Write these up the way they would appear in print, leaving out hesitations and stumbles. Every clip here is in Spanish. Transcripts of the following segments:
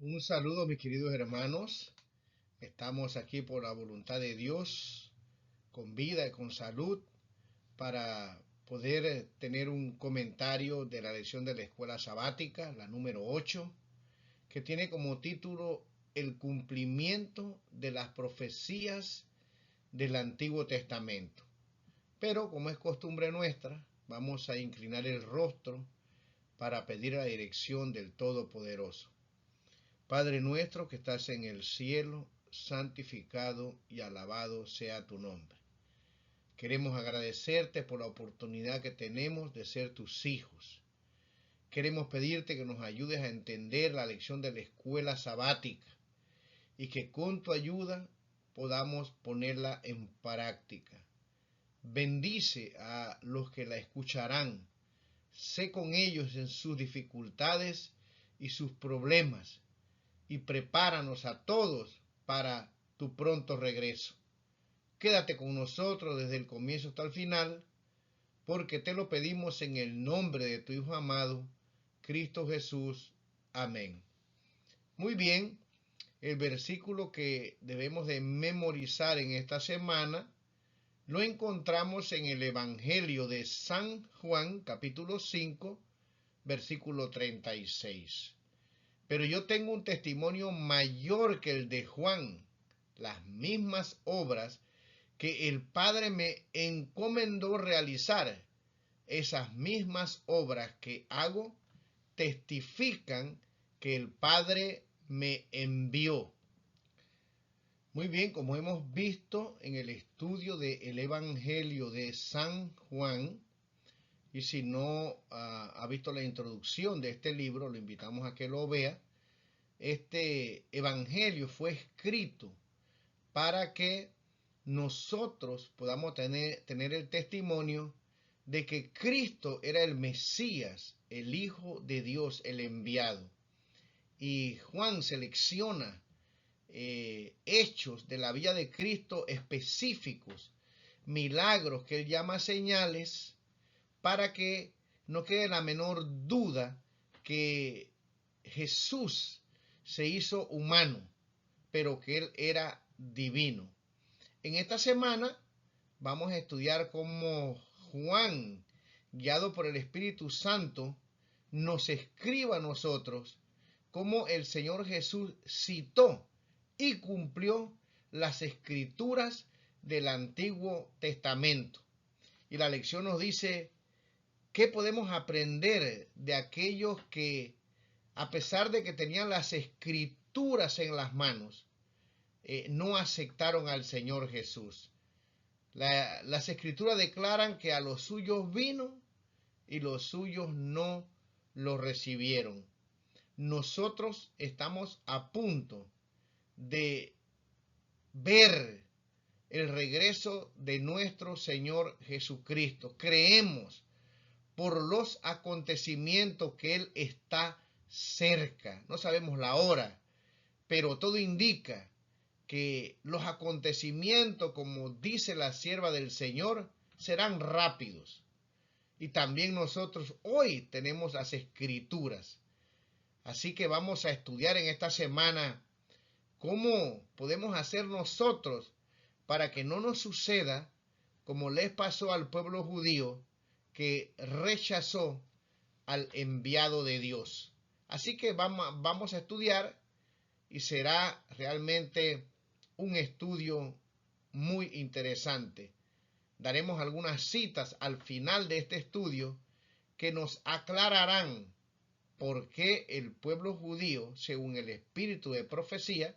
Un saludo, mis queridos hermanos. Estamos aquí por la voluntad de Dios, con vida y con salud, para poder tener un comentario de la lección de la escuela sabática, la número 8, que tiene como título El cumplimiento de las profecías del Antiguo Testamento. Pero, como es costumbre nuestra, vamos a inclinar el rostro para pedir la dirección del Todopoderoso. Padre nuestro que estás en el cielo, santificado y alabado sea tu nombre. Queremos agradecerte por la oportunidad que tenemos de ser tus hijos. Queremos pedirte que nos ayudes a entender la lección de la escuela sabática y que con tu ayuda podamos ponerla en práctica. Bendice a los que la escucharán. Sé con ellos en sus dificultades y sus problemas y prepáranos a todos para tu pronto regreso. Quédate con nosotros desde el comienzo hasta el final, porque te lo pedimos en el nombre de tu Hijo amado, Cristo Jesús. Amén. Muy bien, el versículo que debemos de memorizar en esta semana lo encontramos en el Evangelio de San Juan, capítulo 5, versículo 36. Pero yo tengo un testimonio mayor que el de Juan, las mismas obras que el Padre me encomendó realizar. Esas mismas obras que hago testifican que el Padre me envió. Muy bien, como hemos visto en el estudio del Evangelio de San Juan, y si no ha visto la introducción de este libro, lo invitamos a que lo vea. Este evangelio fue escrito para que nosotros podamos tener el testimonio de que Cristo era el Mesías, el Hijo de Dios, el enviado. Y Juan selecciona hechos de la vida de Cristo específicos, milagros que él llama señales, para que no quede la menor duda que Jesús se hizo humano, pero que él era divino. En esta semana vamos a estudiar cómo Juan, guiado por el Espíritu Santo, nos escribe a nosotros cómo el Señor Jesús citó y cumplió las escrituras del Antiguo Testamento. Y la lección nos dice, ¿qué podemos aprender de aquellos que, a pesar de que tenían las escrituras en las manos, no aceptaron al Señor Jesús? Las escrituras declaran que a los suyos vino y los suyos no lo recibieron. Nosotros estamos a punto de ver el regreso de nuestro Señor Jesucristo. Creemos por los acontecimientos que Él está cerca. No sabemos la hora, pero todo indica que los acontecimientos, como dice la sierva del Señor, serán rápidos. Y también nosotros hoy tenemos las escrituras. Así que vamos a estudiar en esta semana cómo podemos hacer nosotros para que no nos suceda como les pasó al pueblo judío, que rechazó al enviado de Dios. Así que vamos a estudiar y será realmente un estudio muy interesante. Daremos algunas citas al final de este estudio que nos aclararán por qué el pueblo judío, según el espíritu de profecía,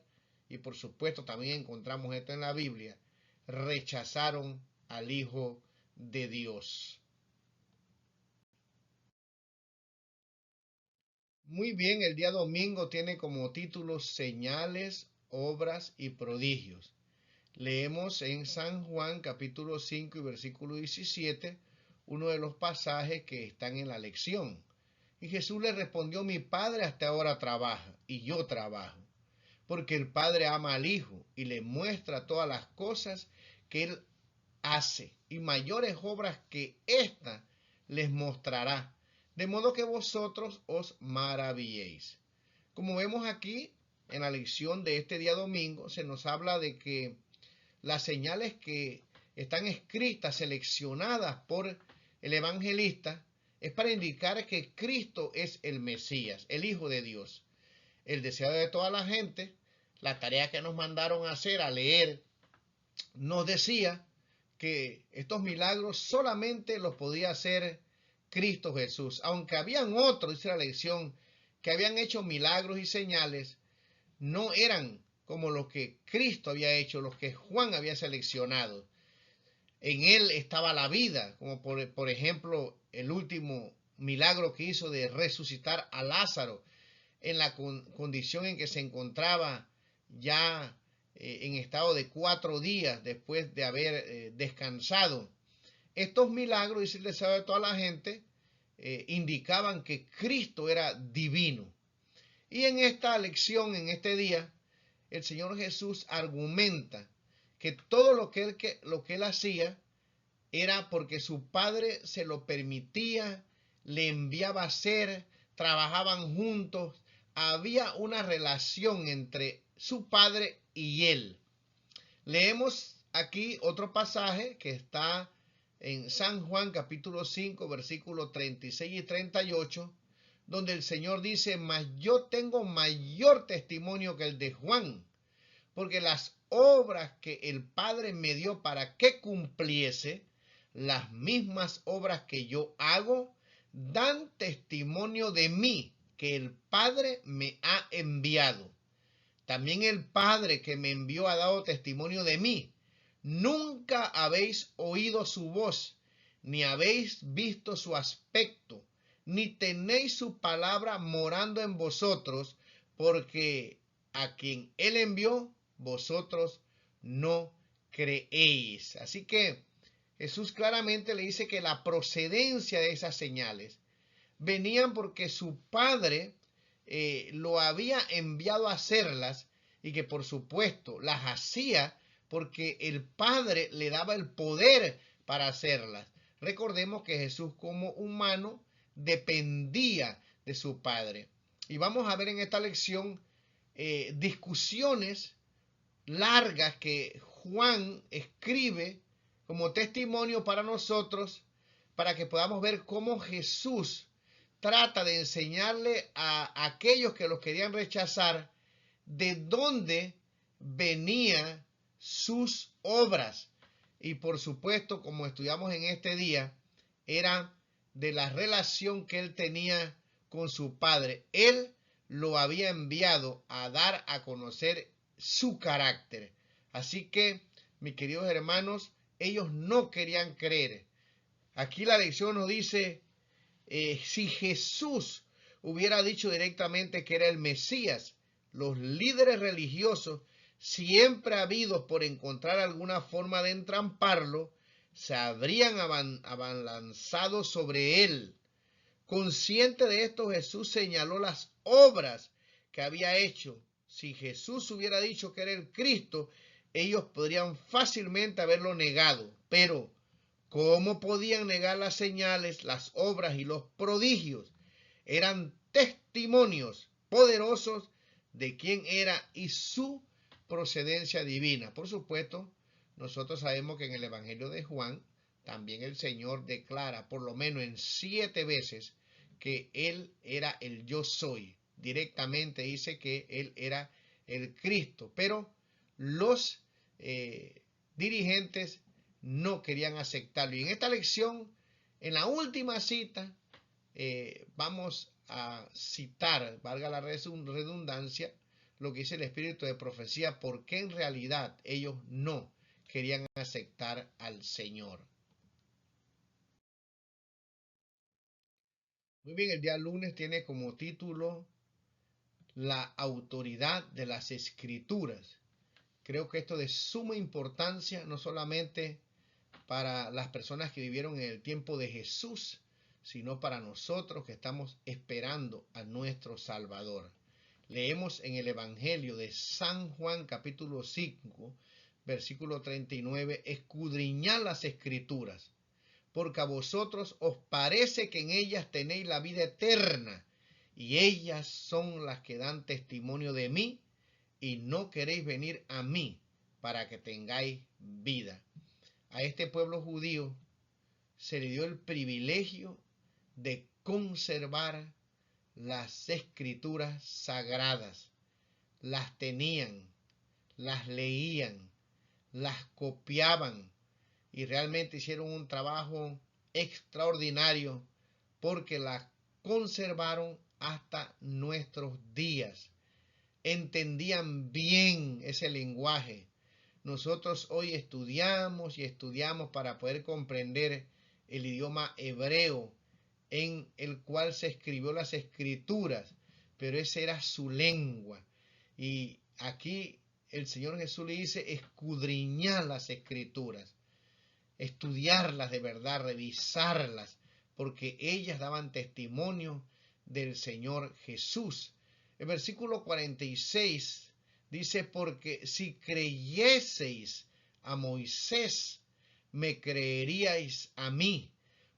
y por supuesto también encontramos esto en la Biblia, rechazaron al Hijo de Dios. Muy bien, el día domingo tiene como título Señales, Obras y Prodigios. Leemos en San Juan capítulo 5 y versículo 17 uno de los pasajes que están en la lección. Y Jesús le respondió, mi Padre hasta ahora trabaja y yo trabajo, porque el Padre ama al Hijo y le muestra todas las cosas que Él hace, y mayores obras que ésta les mostrará, de modo que vosotros os maravilléis. Como vemos aquí, en la lección de este día domingo se nos habla de que las señales que están escritas, seleccionadas por el evangelista, es para indicar que Cristo es el Mesías, el Hijo de Dios, el deseo de toda la gente. La tarea que nos mandaron a hacer, a leer, nos decía que estos milagros solamente los podía hacer Cristo Jesús. Aunque habían otros, dice la lección, que habían hecho milagros y señales, no eran como los que Cristo había hecho, los que Juan había seleccionado. En él estaba la vida, como por ejemplo el último milagro que hizo de resucitar a Lázaro en la condición en que se encontraba ya en estado de 4 días después de haber descansado. Estos milagros, dice el deseo de toda la gente, indicaban que Cristo era divino. Y en esta lección, en este día, el Señor Jesús argumenta que todo lo que él hacía era porque su Padre se lo permitía, le enviaba a hacer, trabajaban juntos, había una relación entre su Padre y él. Leemos aquí otro pasaje que está en San Juan capítulo 5 versículos 36 y 38, donde el Señor dice: mas yo tengo mayor testimonio que el de Juan, porque las obras que el Padre me dio para que cumpliese, las mismas obras que yo hago, dan testimonio de mí, que el Padre me ha enviado. También el Padre que me envió ha dado testimonio de mí. Nunca habéis oído su voz, ni habéis visto su aspecto, ni tenéis su palabra morando en vosotros, porque a quien él envió, vosotros no creéis. Así que Jesús claramente le dice que la procedencia de esas señales venían porque su Padre lo había enviado a hacerlas, y que por supuesto las hacía porque el Padre le daba el poder para hacerlas. Recordemos que Jesús como humano dependía de su Padre. Y vamos a ver en esta lección discusiones largas que Juan escribe como testimonio para nosotros, para que podamos ver cómo Jesús trata de enseñarle a aquellos que los querían rechazar de dónde venían sus obras. Y por supuesto, como estudiamos en este día, era de la relación que él tenía con su Padre. Él lo había enviado a dar a conocer su carácter. Así que, mis queridos hermanos, ellos no querían creer. Aquí la lección nos dice, si Jesús hubiera dicho directamente que era el Mesías, los líderes religiosos, siempre habidos por encontrar alguna forma de entramparlo, se habrían abalanzado sobre él. Consciente de esto, Jesús señaló las obras que había hecho. Si Jesús hubiera dicho que era el Cristo, ellos podrían fácilmente haberlo negado. Pero, ¿cómo podían negar las señales, las obras y los prodigios? Eran testimonios poderosos de quién era y su procedencia divina. Por supuesto, nosotros sabemos que en el Evangelio de Juan también el Señor declara por lo menos en 7 veces que Él era el yo soy. Directamente dice que Él era el Cristo. Pero los dirigentes no querían aceptarlo. Y en esta lección, en la última cita, vamos a citar, valga la redundancia, lo que dice el espíritu de profecía, porque en realidad ellos no querían aceptar al Señor. Muy bien, el día lunes tiene como título La autoridad de las Escrituras. Creo que esto es de suma importancia, no solamente para las personas que vivieron en el tiempo de Jesús, sino para nosotros que estamos esperando a nuestro Salvador. Leemos en el Evangelio de San Juan capítulo 5, versículo 39, escudriñad las Escrituras, porque a vosotros os parece que en ellas tenéis la vida eterna, y ellas son las que dan testimonio de mí, y no queréis venir a mí para que tengáis vida. A este pueblo judío se le dio el privilegio de conservar las escrituras sagradas. Las tenían, las leían, las copiaban y realmente hicieron un trabajo extraordinario porque las conservaron hasta nuestros días. Entendían bien ese lenguaje. Nosotros hoy estudiamos y estudiamos para poder comprender el idioma hebreo en el cual se escribió las escrituras, pero esa era su lengua. Y aquí el Señor Jesús le dice escudriñar las escrituras, estudiarlas de verdad, revisarlas, porque ellas daban testimonio del Señor Jesús. El versículo 46 dice, porque si creyeseis a Moisés, me creeríais a mí,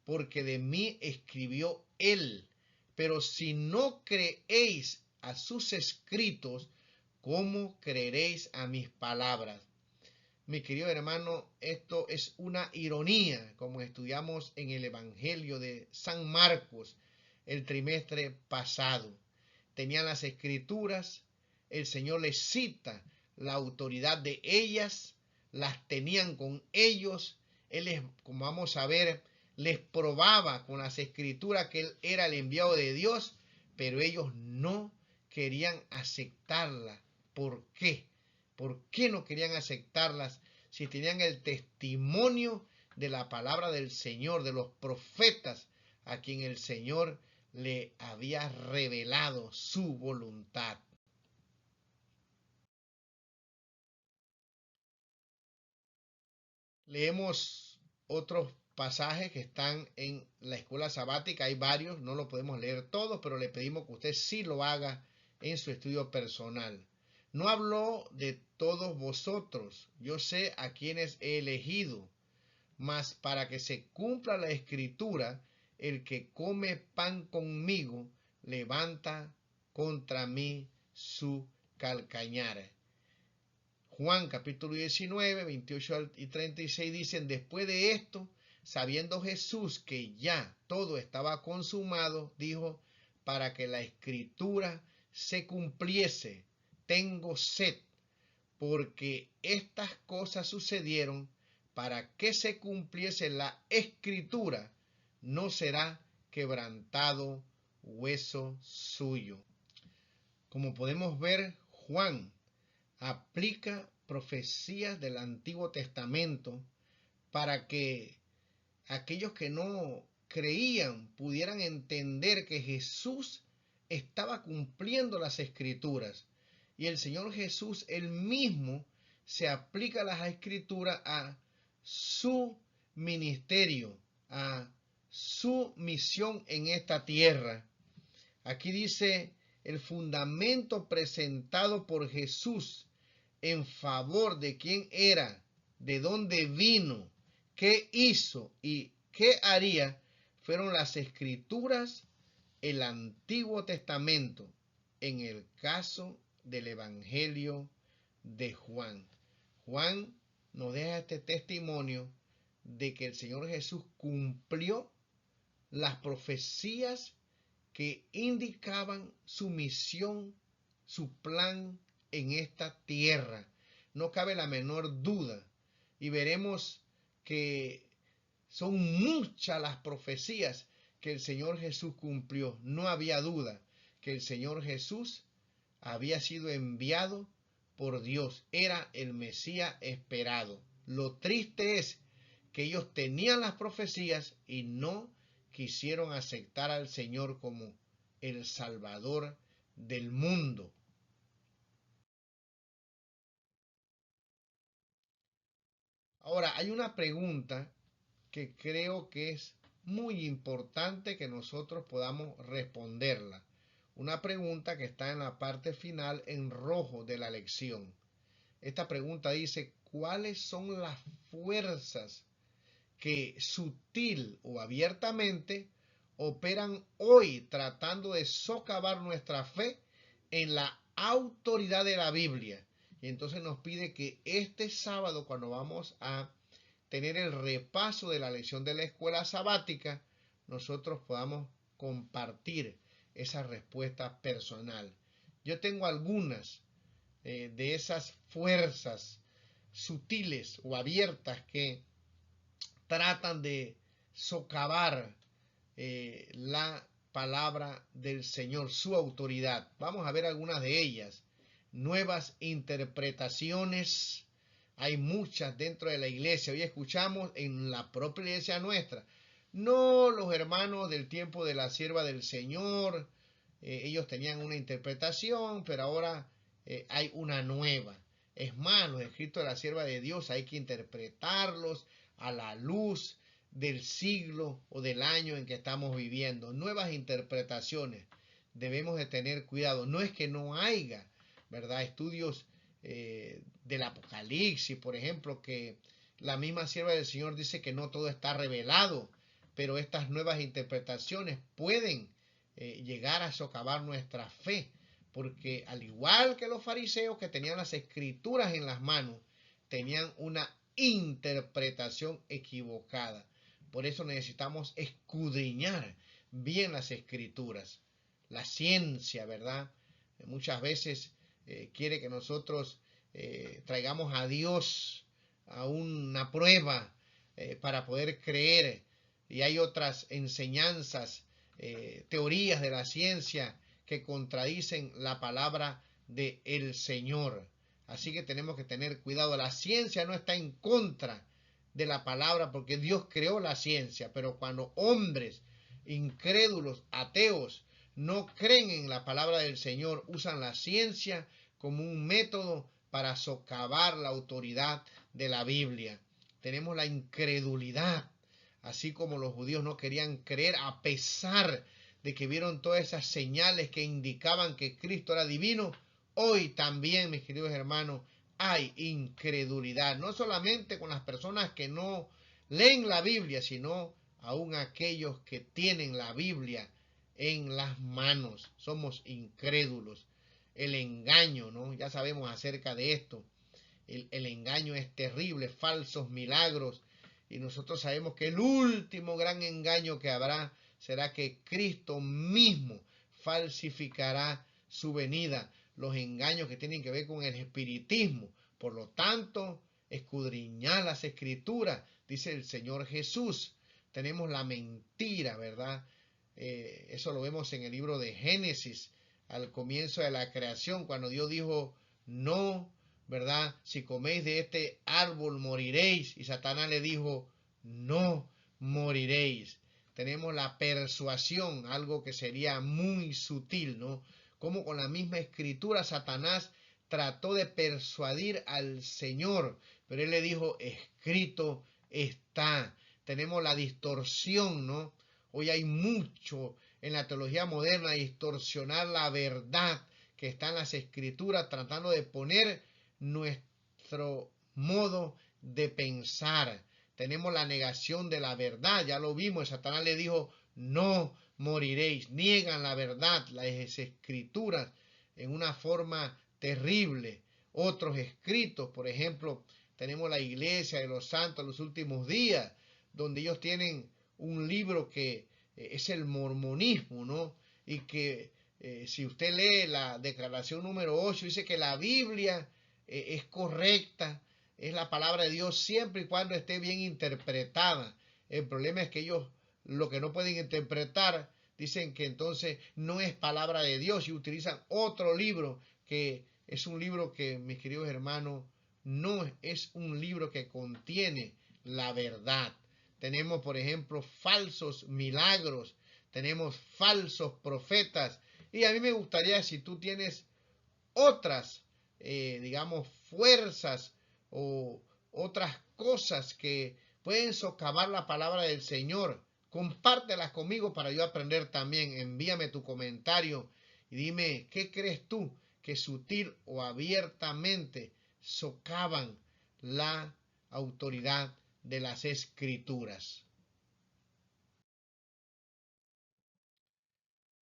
porque de mí escribió él. Pero si no creéis a sus escritos, ¿cómo creeréis a mis palabras? Mi querido hermano, esto es una ironía, como estudiamos en el Evangelio de San Marcos el trimestre pasado. Tenían las escrituras, el Señor les cita la autoridad de ellas, las tenían con ellos, Él les, como vamos a ver, les probaba con las escrituras que Él era el enviado de Dios, pero ellos no querían aceptarla. ¿Por qué? ¿Por qué no querían aceptarlas si tenían el testimonio de la palabra del Señor, de los profetas a quien el Señor le había revelado su voluntad? Leemos otros pasajes que están en la escuela sabática, hay varios, no lo podemos leer todos, pero le pedimos que usted sí lo haga en su estudio personal. No habló de todos vosotros, yo sé a quienes he elegido, mas para que se cumpla la escritura, el que come pan conmigo levanta contra mí su calcañar. Juan capítulo 19, 28 y 36 dicen, después de esto, sabiendo Jesús que ya todo estaba consumado, dijo, para que la escritura se cumpliese, tengo sed, porque estas cosas sucedieron para que se cumpliese la escritura, no será quebrantado hueso suyo. Como podemos ver, Juan aplica profecías del Antiguo Testamento para que aquellos que no creían pudieran entender que Jesús estaba cumpliendo las escrituras. Y el Señor Jesús él mismo se aplica las escrituras a su ministerio, a su misión en esta tierra. Aquí dice el fundamento presentado por Jesús en favor de quién era, de dónde vino, qué hizo y qué haría, fueron las escrituras, el Antiguo Testamento, en el caso del Evangelio de Juan. Juan nos deja este testimonio de que el Señor Jesús cumplió las profecías que indicaban su misión, su plan en esta tierra. No cabe la menor duda. Y veremos que son muchas las profecías que el Señor Jesús cumplió. No había duda que el Señor Jesús había sido enviado por Dios. Era el Mesías esperado. Lo triste es que ellos tenían las profecías y no quisieron aceptar al Señor como el Salvador del mundo. Ahora, hay una pregunta que creo que es muy importante que nosotros podamos responderla. Una pregunta que está en la parte final en rojo de la lección. Esta pregunta dice, ¿cuáles son las fuerzas que sutil o abiertamente operan hoy tratando de socavar nuestra fe en la autoridad de la Biblia. Y entonces nos pide que este sábado, cuando vamos a tener el repaso de la lección de la escuela sabática, nosotros podamos compartir esa respuesta personal. Yo tengo algunas de esas fuerzas sutiles o abiertas que tratan de socavar la palabra del Señor, su autoridad. Vamos a ver algunas de ellas. Nuevas interpretaciones. Hay muchas dentro de la iglesia. Hoy escuchamos en la propia iglesia nuestra. No los hermanos del tiempo de la sierva del Señor. Ellos tenían una interpretación, pero ahora hay una nueva. Es más, los escritos de la sierva de Dios hay que interpretarlos a la luz del siglo o del año en que estamos viviendo. Nuevas interpretaciones. Debemos de tener cuidado. No es que no haya, ¿verdad?, estudios del Apocalipsis, por ejemplo, que la misma sierva del Señor dice que no todo está revelado, pero estas nuevas interpretaciones pueden llegar a socavar nuestra fe, porque al igual que los fariseos que tenían las escrituras en las manos, tenían una interpretación equivocada. Por eso necesitamos escudriñar bien las escrituras. La ciencia, ¿verdad? Muchas veces quiere que nosotros traigamos a Dios a una prueba para poder creer. Y hay otras enseñanzas, teorías de la ciencia que contradicen la palabra del Señor. Así que tenemos que tener cuidado. La ciencia no está en contra de la palabra porque Dios creó la ciencia, pero cuando hombres incrédulos, ateos, no creen en la palabra del Señor, usan la ciencia como un método para socavar la autoridad de la Biblia. Tenemos la incredulidad, así como los judíos no querían creer a pesar de que vieron todas esas señales que indicaban que Cristo era divino. Hoy también, mis queridos hermanos, hay incredulidad, no solamente con las personas que no leen la Biblia, sino aún aquellos que tienen la Biblia en las manos. Somos incrédulos. El engaño, ¿no? Ya sabemos acerca de esto. El engaño es terrible, falsos milagros. Y nosotros sabemos que el último gran engaño que habrá será que Cristo mismo falsificará su venida. Los engaños que tienen que ver con el espiritismo. Por lo tanto, escudriñar las escrituras, dice el Señor Jesús. Tenemos la mentira, ¿verdad? Eso lo vemos en el libro de Génesis, al comienzo de la creación, cuando Dios dijo, no, ¿verdad? Si coméis de este árbol moriréis. Y Satanás le dijo, no moriréis. Tenemos la persuasión, algo que sería muy sutil, ¿no? Como con la misma escritura Satanás trató de persuadir al Señor, pero él le dijo, escrito está. Tenemos la distorsión, ¿no? Hoy hay mucho en la teología moderna distorsionar la verdad que está en las escrituras, tratando de poner nuestro modo de pensar. Tenemos la negación de la verdad, ya lo vimos, Satanás le dijo, no moriréis, niegan la verdad, las escrituras en una forma terrible. Otros escritos, por ejemplo, tenemos la iglesia de los santos en los últimos días, donde ellos tienen un libro que es el mormonismo, ¿no? Y que si usted lee la declaración número 8, dice que la Biblia es correcta, es la palabra de Dios siempre y cuando esté bien interpretada. El problema es que ellos lo que no pueden interpretar, dicen que entonces no es palabra de Dios y utilizan otro libro que es un libro que, mis queridos hermanos, no es un libro que contiene la verdad. Tenemos, por ejemplo, falsos milagros, tenemos falsos profetas. Y a mí me gustaría, si tú tienes otras, digamos, fuerzas o otras cosas que pueden socavar la palabra del Señor, compártelas conmigo para yo aprender también. Envíame tu comentario y dime, ¿qué crees tú que sutil o abiertamente socavan la autoridad de las escrituras?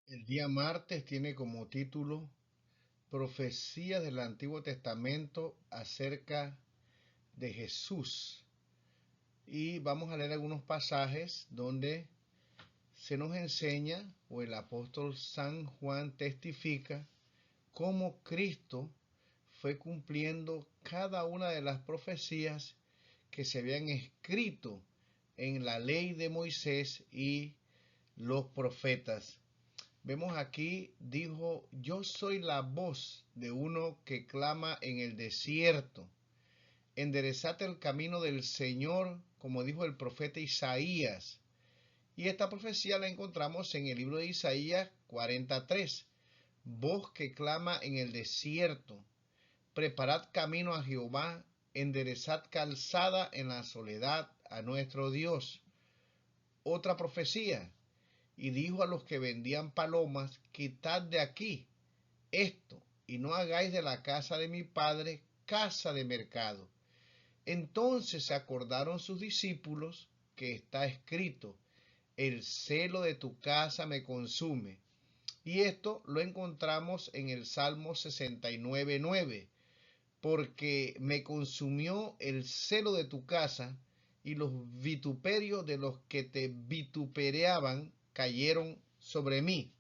El día martes tiene como título profecías del Antiguo Testamento acerca de Jesús. Y vamos a leer algunos pasajes donde se nos enseña, o el apóstol San Juan testifica, cómo Cristo fue cumpliendo cada una de las profecías que se habían escrito en la ley de Moisés y los profetas. Vemos aquí, dijo, yo soy la voz de uno que clama en el desierto. Enderezad el camino del Señor, como dijo el profeta Isaías. Y esta profecía la encontramos en el libro de Isaías 43. Voz que clama en el desierto. Preparad camino a Jehová, enderezad calzada en la soledad a nuestro Dios. Otra profecía. Y dijo a los que vendían palomas, quitad de aquí esto, y no hagáis de la casa de mi padre casa de mercado. Entonces se acordaron sus discípulos que está escrito, el celo de tu casa me consume. Y esto lo encontramos en el Salmo 69:9. Porque me consumió el celo de tu casa, y los vituperios de los que te vitupereaban cayeron sobre mí.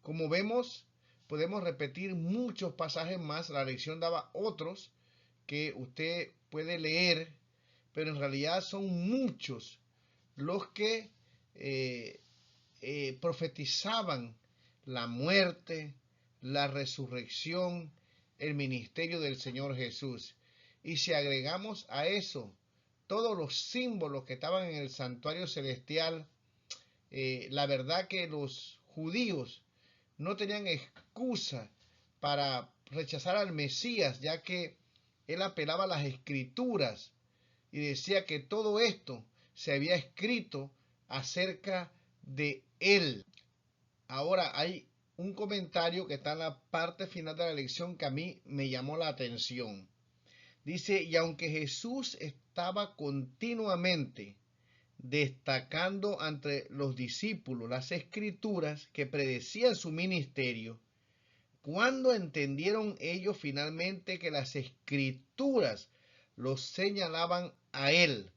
Como vemos, podemos repetir muchos pasajes más. La lección daba otros que usted puede leer, pero en realidad son muchos los que profetizaban la muerte, la resurrección, el ministerio del Señor Jesús. Y si agregamos a eso todos los símbolos que estaban en el santuario celestial, la verdad que los judíos no tenían excusa para rechazar al Mesías, ya que él apelaba a las escrituras y decía que todo esto se había escrito acerca de él. Ahora hay un comentario que está en la parte final de la lección que a mí me llamó la atención. Dice, y aunque Jesús estaba continuamente destacando ante los discípulos las escrituras que predecían su ministerio, cuando entendieron ellos finalmente que las escrituras los señalaban a él,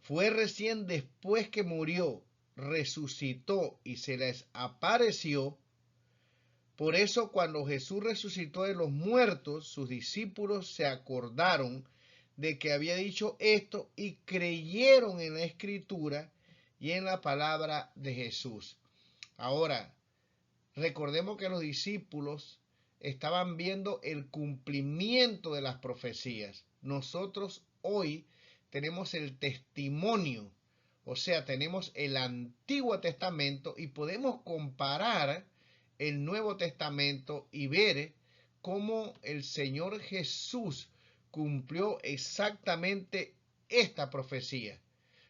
fue recién después que murió, resucitó y se les apareció. Por eso cuando Jesús resucitó de los muertos, sus discípulos se acordaron de que había dicho esto y creyeron en la escritura y en la palabra de Jesús. Ahora, recordemos que los discípulos estaban viendo el cumplimiento de las profecías. Nosotros hoy tenemos el testimonio, o sea, tenemos el Antiguo Testamento y podemos comparar el Nuevo Testamento y ver cómo el Señor Jesús cumplió exactamente esta profecía.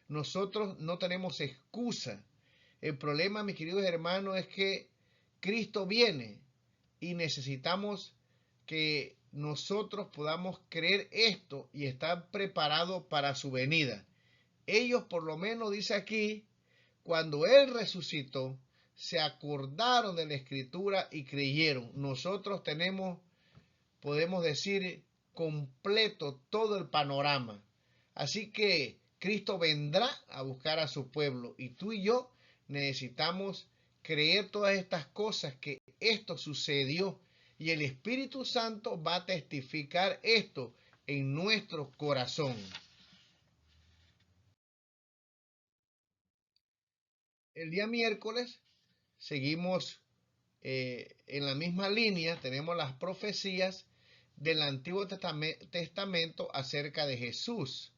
Nosotros no tenemos excusa. El problema, mis queridos hermanos, es que Cristo viene y necesitamos que nosotros podamos creer esto y estar preparados para su venida. Ellos, por lo menos dice aquí, cuando Él resucitó, se acordaron de la Escritura y creyeron. Nosotros podemos decir, completo todo el panorama. Así que Cristo vendrá a buscar a su pueblo y tú y yo necesitamos creer todas estas cosas, que esto sucedió y el Espíritu Santo va a testificar esto en nuestro corazón. El día miércoles seguimos en la misma línea, tenemos las profecías del Antiguo Testamento acerca de Jesús.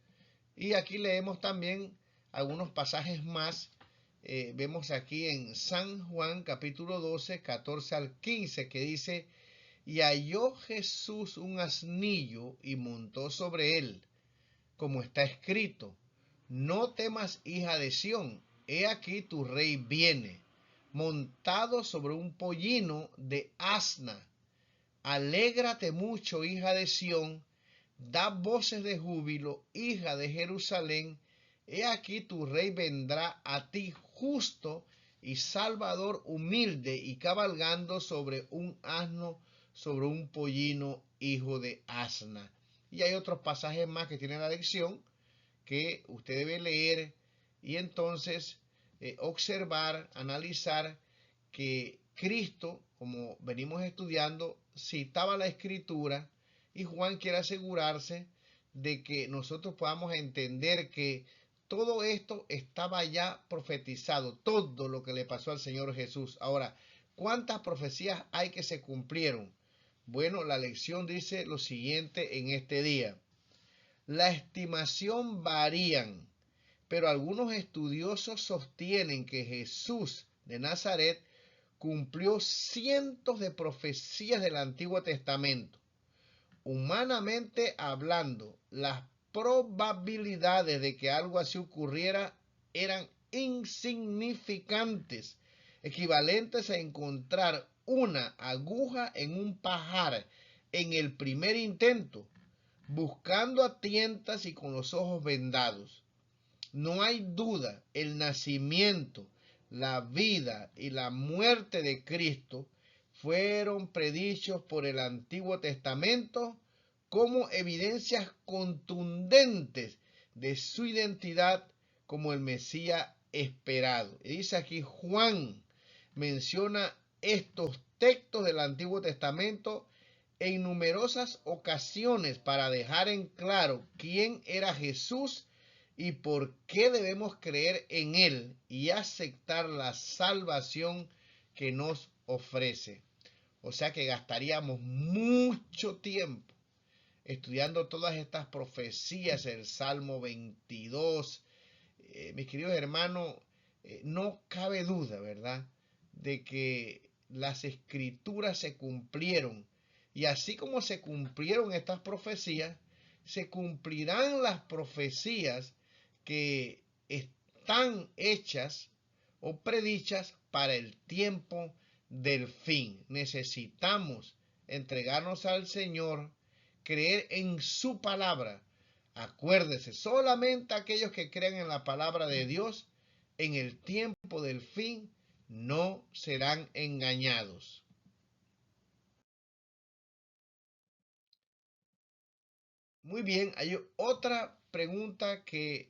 Y aquí leemos también algunos pasajes más. Vemos aquí en San Juan capítulo 12, 14 al 15, que dice, y halló Jesús un asnillo y montó sobre él, como está escrito, no temas, hija de Sión, he aquí tu rey viene, montado sobre un pollino de asna. Alégrate mucho, hija de Sión, da voces de júbilo, hija de Jerusalén, he aquí tu rey vendrá a ti justo y salvador, humilde y cabalgando sobre un asno, sobre un pollino hijo de asna. Y hay otros pasajes más que tienen la lección que usted debe leer y entonces observar, analizar que Cristo, como venimos estudiando, citaba la Escritura y Juan quiere asegurarse de que nosotros podamos entender que todo esto estaba ya profetizado, todo lo que le pasó al Señor Jesús. Ahora, ¿cuántas profecías hay que se cumplieron? Bueno, la lección dice lo siguiente en este día. La estimación varían, pero algunos estudiosos sostienen que Jesús de Nazaret cumplió cientos de profecías del Antiguo Testamento. Humanamente hablando, las probabilidades de que algo así ocurriera eran insignificantes, equivalentes a encontrar una aguja en un pajar en el primer intento, buscando a tientas y con los ojos vendados. No hay duda, el nacimiento, la vida y la muerte de Cristo fueron predichos por el Antiguo Testamento como evidencias contundentes de su identidad como el Mesías esperado. Y dice aquí Juan, menciona estos textos del Antiguo Testamento en numerosas ocasiones para dejar en claro quién era Jesús y por qué debemos creer en Él y aceptar la salvación que nos ofrece. O sea que gastaríamos mucho tiempo estudiando todas estas profecías, el Salmo 22. Mis queridos hermanos, no cabe duda, ¿verdad?, de que las escrituras se cumplieron. Y así como se cumplieron estas profecías, se cumplirán las profecías que están hechas o predichas para el tiempo del fin. Necesitamos entregarnos al Señor, creer en su palabra. Acuérdese, solamente aquellos que crean en la palabra de Dios en el tiempo del fin no serán engañados. Muy bien, hay otra pregunta que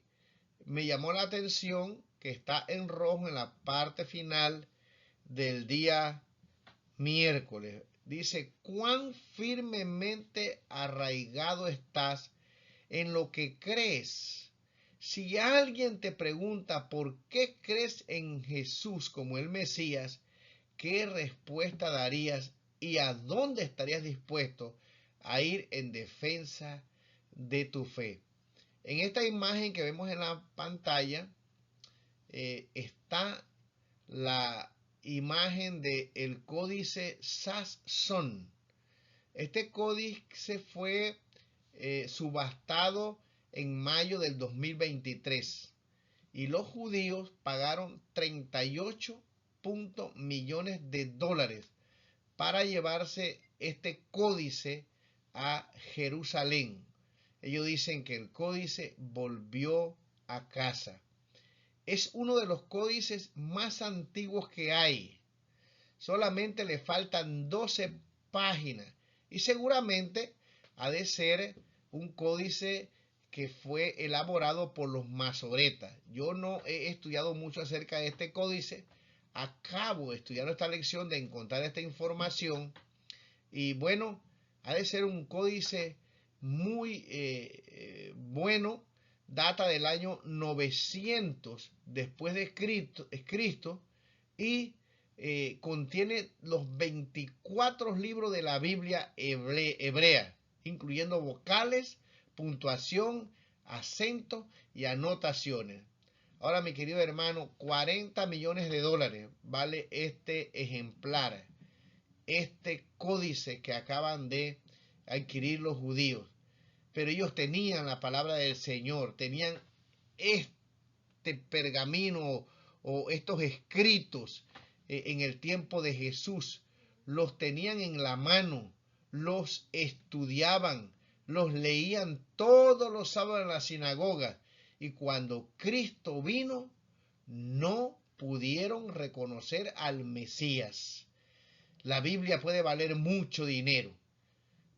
me llamó la atención, que está en rojo en la parte final del día miércoles. Dice, ¿cuán firmemente arraigado estás en lo que crees? Si alguien te pregunta por qué crees en Jesús como el Mesías, ¿qué respuesta darías y a dónde estarías dispuesto a ir en defensa de tu fe? En esta imagen que vemos en la pantalla está la imagen del códice Sasson. Este códice fue subastado en mayo del 2023 y los judíos pagaron 38 millones de dólares para llevarse este códice a Jerusalén. Ellos dicen que el códice volvió a casa. Es uno de los códices más antiguos que hay. Solamente le faltan 12 páginas y seguramente ha de ser un códice que fue elaborado por los masoretas. Yo no he estudiado mucho acerca de este códice. Acabo estudiando esta lección de encontrar esta información y bueno, ha de ser un códice muy bueno. Data del año 900 después de Cristo y contiene los 24 libros de la Biblia hebrea, incluyendo vocales, puntuación, acentos y anotaciones. Ahora, mi querido hermano, 40 millones de dólares vale este ejemplar, este códice que acaban de adquirir los judíos. Pero ellos tenían la palabra del Señor, tenían este pergamino o estos escritos en el tiempo de Jesús, los tenían en la mano, los estudiaban, los leían todos los sábados en la sinagoga y cuando Cristo vino no pudieron reconocer al Mesías. La Biblia puede valer mucho dinero,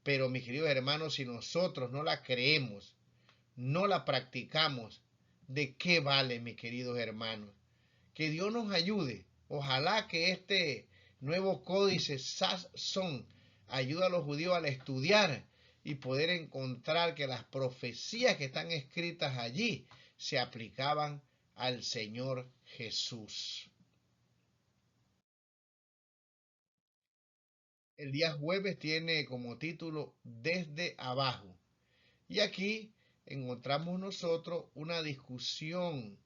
pero mis queridos hermanos, si nosotros no la creemos, no la practicamos, ¿de qué vale, mis queridos hermanos? Que Dios nos ayude. Ojalá que este nuevo códice Sasson ayude a los judíos a estudiar y poder encontrar que las profecías que están escritas allí se aplicaban al Señor Jesús. El día jueves tiene como título Desde abajo. Y aquí encontramos nosotros una discusión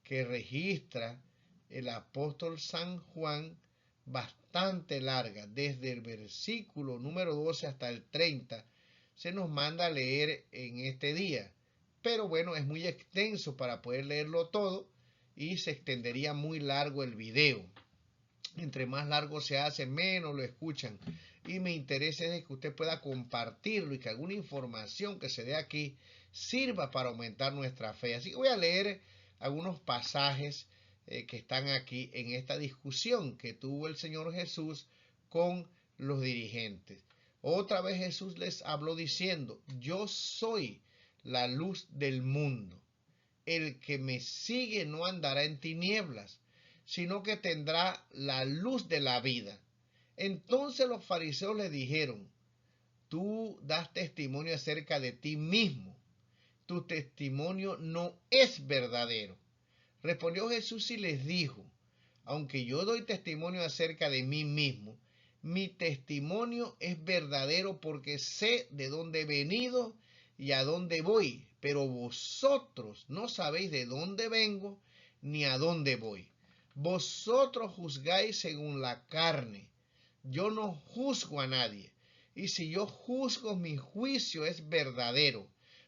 que registra el apóstol San Juan bastante larga. Desde el versículo número 12 hasta el 30 se nos manda a leer en este día. Pero bueno, es muy extenso para poder leerlo todo y se extendería muy largo el video. Entre más largo se hace, menos lo escuchan. Y me interesa es que usted pueda compartirlo y que alguna información que se dé aquí sirva para aumentar nuestra fe. Así que voy a leer algunos pasajes que están aquí en esta discusión que tuvo el Señor Jesús con los dirigentes. Otra vez Jesús les habló diciendo: yo soy la luz del mundo. El que me sigue no andará en tinieblas, sino que tendrá la luz de la vida. Entonces los fariseos le dijeron: tú das testimonio acerca de ti mismo, tu testimonio no es verdadero. Respondió Jesús y les dijo: aunque yo doy testimonio acerca de mí mismo, mi testimonio es verdadero porque sé de dónde he venido y a dónde voy, pero vosotros no sabéis de dónde vengo ni a dónde voy. Vosotros juzgáis según la carne, yo no juzgo a nadie, y si yo juzgo, mi juicio es verdadero,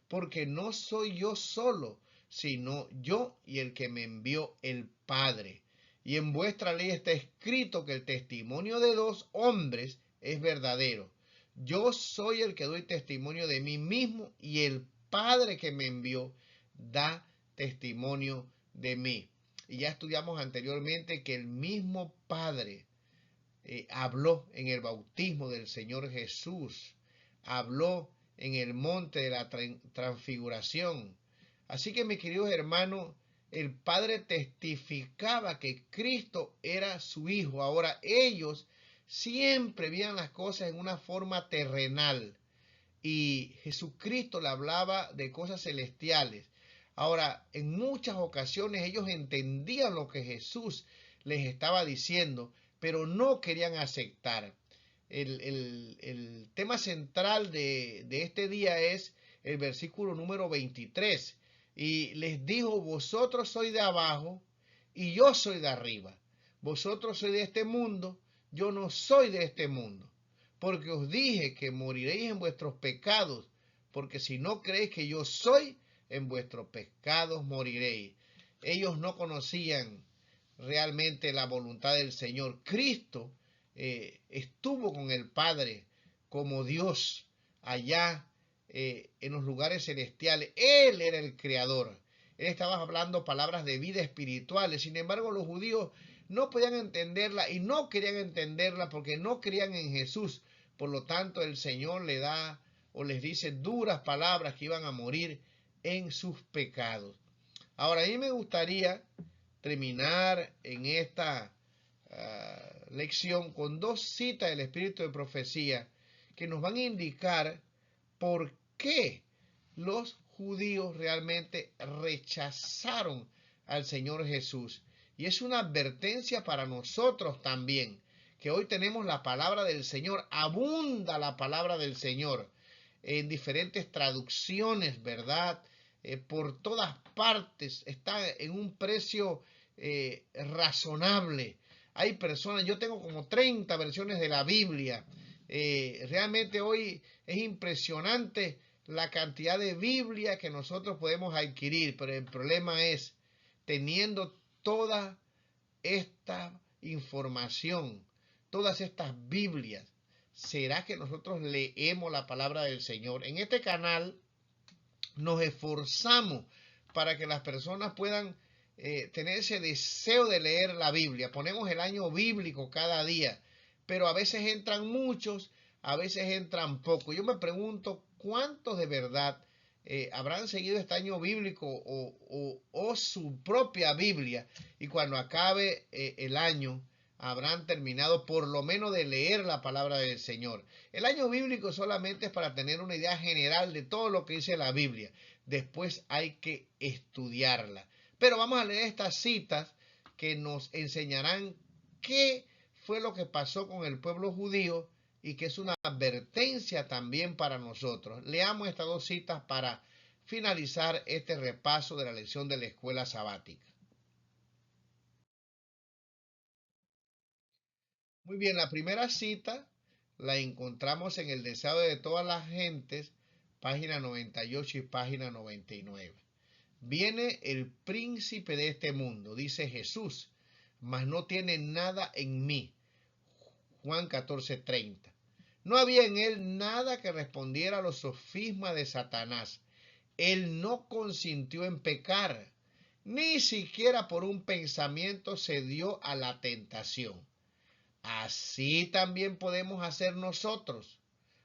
porque no soy yo solo, sino yo y el que me envió, el Padre. Y en vuestra ley está escrito que el testimonio de dos hombres es verdadero. Yo soy el que doy testimonio de mí mismo y el Padre que me envió da testimonio de mí. Y ya estudiamos anteriormente que el mismo Padre habló en el bautismo del Señor Jesús, habló en el monte de la transfiguración. Así que, mis queridos hermanos, el Padre testificaba que Cristo era su Hijo. Ahora, ellos siempre veían las cosas en una forma terrenal y Jesucristo le hablaba de cosas celestiales. Ahora, en muchas ocasiones ellos entendían lo que Jesús les estaba diciendo, pero no querían aceptar. El tema central de este día es el versículo número 23. Y les dijo: vosotros sois de abajo y yo soy de arriba. Vosotros sois de este mundo, yo no soy de este mundo. Porque os dije que moriréis en vuestros pecados, porque si no creéis que yo soy, en vuestros pecados moriréis. Ellos no conocían realmente la voluntad del Señor. Cristo estuvo con el Padre como Dios allá en los lugares celestiales. Él era el creador. Él estaba hablando palabras de vida espirituales. Sin embargo, los judíos no podían entenderla y no querían entenderla porque no creían en Jesús. Por lo tanto, el Señor le da o les dice duras palabras que iban a morir en sus pecados. Ahora, a mí me gustaría terminar en esta lección con dos citas del Espíritu de Profecía que nos van a indicar por qué los judíos realmente rechazaron al Señor Jesús. Y es una advertencia para nosotros también, que hoy tenemos la palabra del Señor, abunda la palabra del Señor en diferentes traducciones, ¿verdad? Por todas partes, está en un precio razonable. Hay personas, yo tengo como 30 versiones de la Biblia. Realmente hoy es impresionante la cantidad de Biblia que nosotros podemos adquirir, pero el problema es, teniendo toda esta información, todas estas Biblias, ¿será que nosotros leemos la palabra del Señor? En este canal nos esforzamos para que las personas puedan tener ese deseo de leer la Biblia. Ponemos el año bíblico cada día, pero a veces entran muchos, a veces entran pocos. Yo me pregunto cuántos de verdad habrán seguido este año bíblico o su propia Biblia, y cuando acabe el año habrán terminado por lo menos de leer la palabra del Señor. El año bíblico solamente es para tener una idea general de todo lo que dice la Biblia. Después hay que estudiarla. Pero vamos a leer estas citas que nos enseñarán qué fue lo que pasó con el pueblo judío y que es una advertencia también para nosotros. Leamos estas dos citas para finalizar este repaso de la lección de la escuela sabática. Muy bien, la primera cita la encontramos en El deseo de todas las gentes, página 98 y página 99. Viene el príncipe de este mundo, dice Jesús, mas no tiene nada en mí. Juan 14:30. No había en él nada que respondiera a los sofismas de Satanás. Él no consintió en pecar, ni siquiera por un pensamiento se dio a la tentación. Así también podemos hacer nosotros.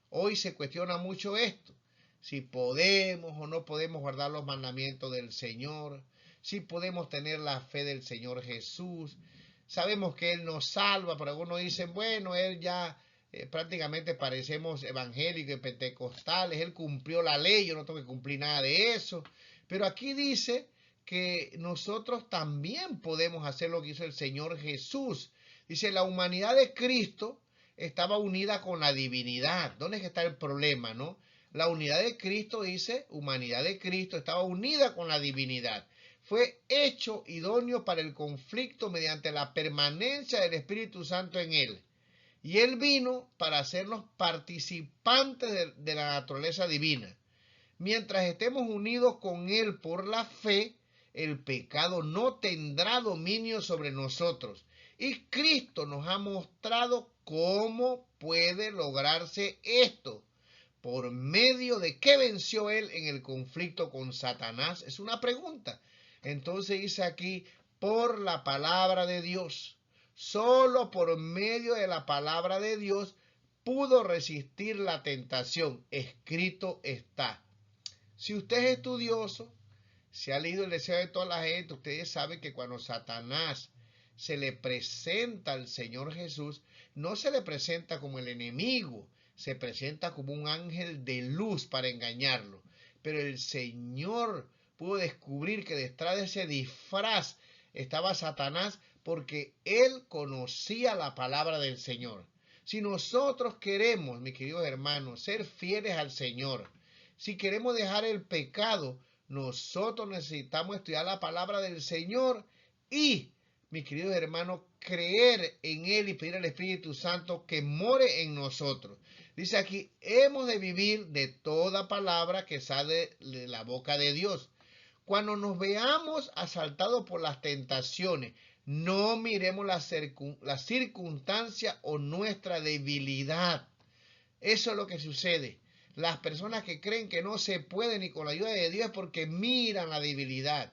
Hoy se cuestiona mucho esto, si podemos o no podemos guardar los mandamientos del Señor, si podemos tener la fe del Señor Jesús. Sabemos que Él nos salva, pero algunos dicen, bueno, Él ya prácticamente parecemos evangélicos y pentecostales, Él cumplió la ley, yo no tengo que cumplir nada de eso. Pero aquí dice que nosotros también podemos hacer lo que hizo el Señor Jesús. Dice, la humanidad de Cristo estaba unida con la divinidad. ¿Dónde es que está el problema, no? La unidad de Cristo, dice, humanidad de Cristo, estaba unida con la divinidad. Fue hecho idóneo para el conflicto mediante la permanencia del Espíritu Santo en él. Y él vino para hacernos participantes de la naturaleza divina. Mientras estemos unidos con él por la fe, el pecado no tendrá dominio sobre nosotros. Y Cristo nos ha mostrado cómo puede lograrse esto. ¿Por medio de qué venció él en el conflicto con Satanás? Es una pregunta. Entonces dice aquí, por la palabra de Dios. Solo por medio de la palabra de Dios pudo resistir la tentación. Escrito está. Si usted es estudioso, si ha leído el deseo de toda la gente, ustedes saben que cuando Satanás se le presenta al Señor Jesús, no se le presenta como el enemigo, se presenta como un ángel de luz para engañarlo. Pero el Señor pudo descubrir que detrás de ese disfraz estaba Satanás porque él conocía la palabra del Señor. Si nosotros queremos, mis queridos hermanos, ser fieles al Señor, si queremos dejar el pecado, nosotros necesitamos estudiar la palabra del Señor y, mis queridos hermanos, creer en Él y pedir al Espíritu Santo que more en nosotros. Dice aquí, hemos de vivir de toda palabra que sale de la boca de Dios. Cuando nos veamos asaltados por las tentaciones, no miremos la circunstancia o nuestra debilidad. Eso es lo que sucede. Las personas que creen que no se puede ni con la ayuda de Dios es porque miran la debilidad.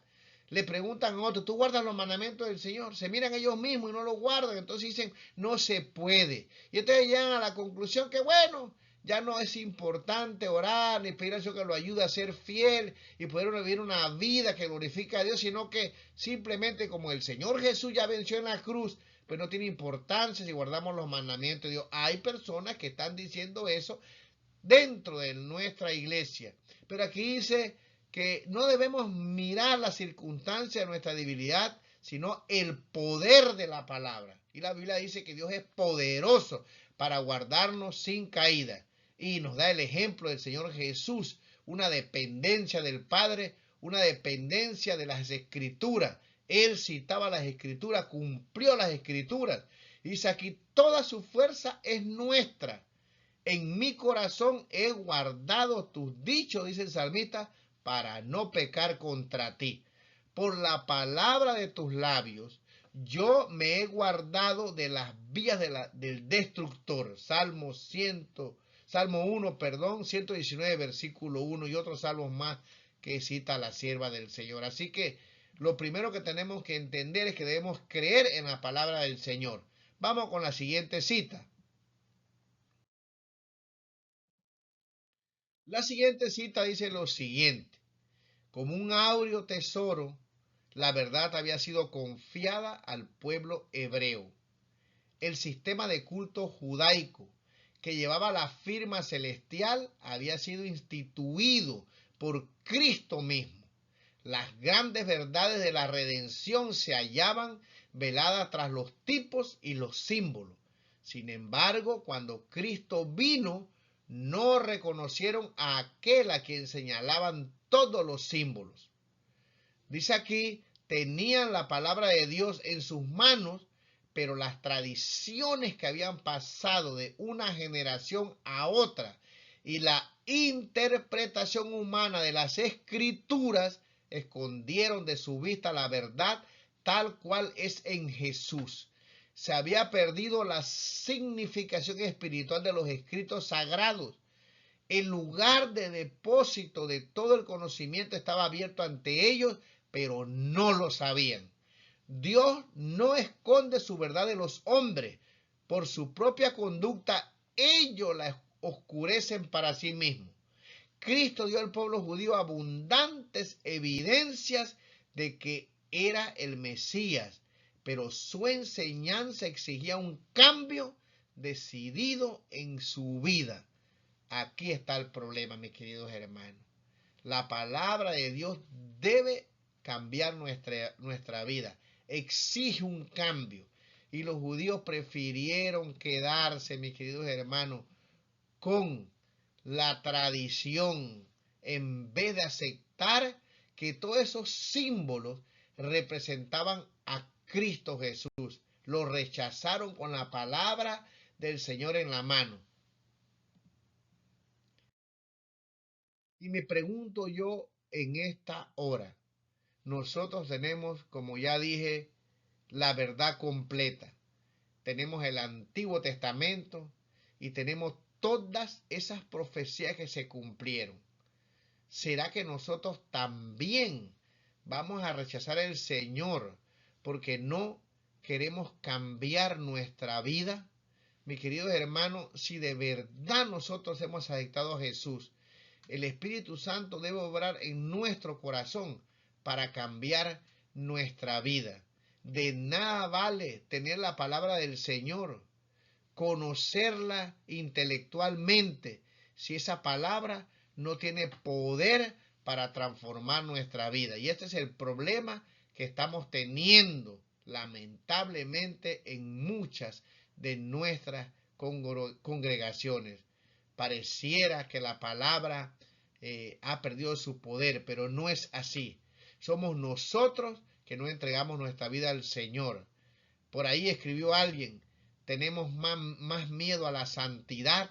Le preguntan a otros, ¿tú guardas los mandamientos del Señor? Se miran ellos mismos y no los guardan. Entonces dicen, no se puede. Y entonces llegan a la conclusión que, bueno, ya no es importante orar ni pedir a Dios que lo ayude a ser fiel y poder vivir una vida que glorifica a Dios, sino que simplemente como el Señor Jesús ya venció en la cruz, pues no tiene importancia si guardamos los mandamientos de Dios. Hay personas que están diciendo eso dentro de nuestra iglesia. Pero aquí dice que no debemos mirar la circunstancia de nuestra debilidad, sino el poder de la palabra. Y la Biblia dice que Dios es poderoso para guardarnos sin caída. Y nos da el ejemplo del Señor Jesús, una dependencia del Padre, una dependencia de las Escrituras. Él citaba las Escrituras, cumplió las Escrituras. Dice aquí, toda su fuerza es nuestra. En mi corazón he guardado tus dichos, dice el salmista, para no pecar contra ti. Por la palabra de tus labios, yo me he guardado de las vías del destructor. Salmo 1, 119, versículo 1 y otros salmos más que cita la sierva del Señor. Así que lo primero que tenemos que entender es que debemos creer en la palabra del Señor. Vamos con la siguiente cita. La siguiente cita dice lo siguiente: como un áureo tesoro, la verdad había sido confiada al pueblo hebreo. El sistema de culto judaico que llevaba la firma celestial había sido instituido por Cristo mismo. Las grandes verdades de la redención se hallaban veladas tras los tipos y los símbolos. Sin embargo, cuando Cristo vino, no reconocieron a aquel a quien señalaban todos los símbolos. Dice aquí, tenían la palabra de Dios en sus manos, pero las tradiciones que habían pasado de una generación a otra y la interpretación humana de las escrituras escondieron de su vista la verdad tal cual es en Jesús. Se había perdido la significación espiritual de los escritos sagrados. El lugar de depósito de todo el conocimiento estaba abierto ante ellos, pero no lo sabían. Dios no esconde su verdad de los hombres. Por su propia conducta, ellos la oscurecen para sí mismos. Cristo dio al pueblo judío abundantes evidencias de que era el Mesías, pero su enseñanza exigía un cambio decidido en su vida. Aquí está el problema, mis queridos hermanos. La palabra de Dios debe cambiar nuestra vida. Exige un cambio. Y los judíos prefirieron quedarse, mis queridos hermanos, con la tradición en vez de aceptar que todos esos símbolos representaban a Cristo Jesús. Lo rechazaron con la palabra del Señor en la mano. Y me pregunto yo en esta hora, nosotros tenemos, como ya dije, la verdad completa. Tenemos el Antiguo Testamento y tenemos todas esas profecías que se cumplieron. ¿Será que nosotros también vamos a rechazar al Señor porque no queremos cambiar nuestra vida? Mi querido hermano, si de verdad nosotros hemos aceptado a Jesús, el Espíritu Santo debe obrar en nuestro corazón para cambiar nuestra vida. De nada vale tener la palabra del Señor, conocerla intelectualmente, si esa palabra no tiene poder para transformar nuestra vida. Y este es el problema que estamos teniendo lamentablemente en muchas de nuestras congregaciones. Pareciera que la palabra ha perdido su poder, pero no es así. Somos nosotros que no entregamos nuestra vida al Señor. Por ahí escribió alguien, tenemos más miedo a la santidad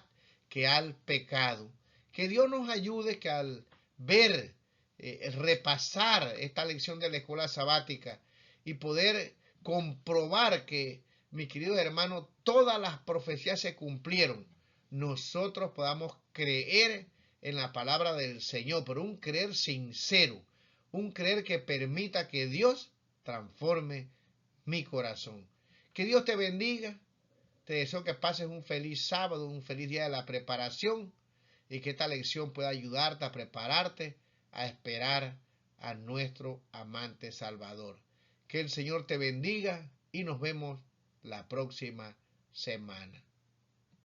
que al pecado. Que Dios nos ayude que al ver, repasar esta lección de la escuela sabática y poder comprobar que, mis queridos hermanos, todas las profecías se cumplieron, nosotros podamos creer en la palabra del Señor, pero un creer sincero, un creer que permita que Dios transforme mi corazón. Que Dios te bendiga. Te deseo que pases un feliz sábado, un feliz día de la preparación y que esta lección pueda ayudarte a prepararte a esperar a nuestro amante Salvador. Que el Señor te bendiga y nos vemos la próxima semana.